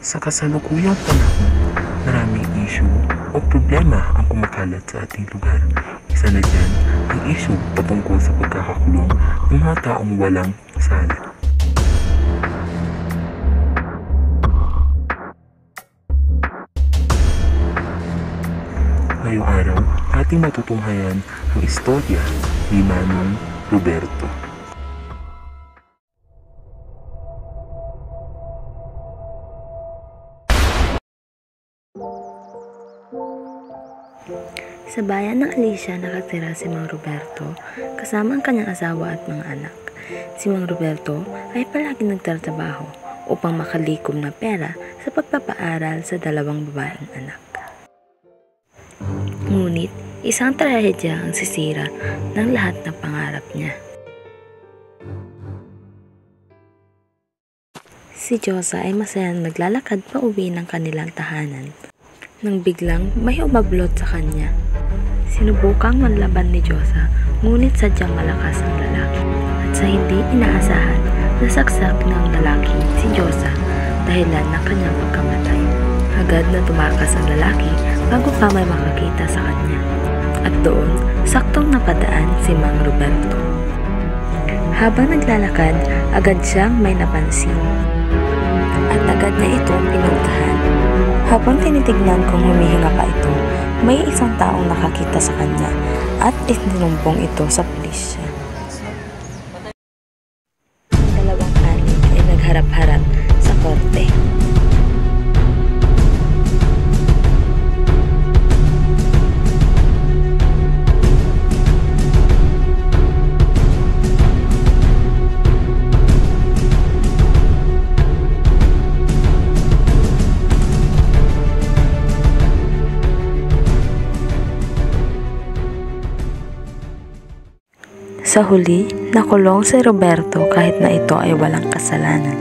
Sa kasalukuyang panahon, maraming issue o problema ang kumakalat sa ating lugar. Isa na dyan ang issue patungkol sa pagkakakulong ng mga taong walang sala. Ngayong araw, ating matutunghayan ang istorya ni Manong Roberto. Sa bayan ng Alicia nakatira si Mang Roberto kasama ang kanyang asawa at mga anak. Si Mang Roberto ay palaging nagtatrabaho upang makalikom na pera sa pagpapaaral sa dalawang babaeng anak. Ngunit isang trahedya ang sisira ng lahat ng pangarap niya. Si Josa ay masayang naglalakad pa uwi ng kanilang tahanan nang biglang may umablot sa kanya. Sinubukang manlaban ni Josa, ngunit sadyang malakas ang lalaki. At sa hindi inaasahan, nasaksak ng lalaki si Josa dahilan ng kanyang pagkamatay. Agad na tumakas ang lalaki bago pa may makakita sa kanya. At doon, saktong napadaan si Mang Roberto. Habang naglalakad, agad siyang may napansin. At agad niya itong pinuntahan. Habang tinitignan kung humihinga pa ito, may isang taong nakakita sa kanya at itinumpong ito sa pulisya. Ang dalawang anik ay nagharap-harap sa korte. Sa huli, nakulong si Roberto kahit na ito ay walang kasalanan.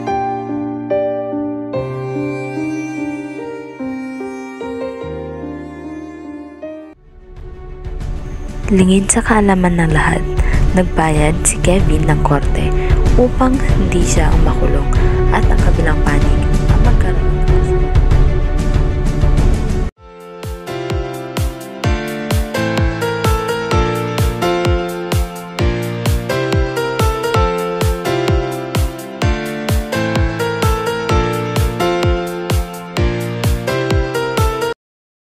Lingid sa kaalaman ng lahat, nagbayad si Kevin ng korte upang hindi siya ang makulong at ang kabilang panig ang magkaroon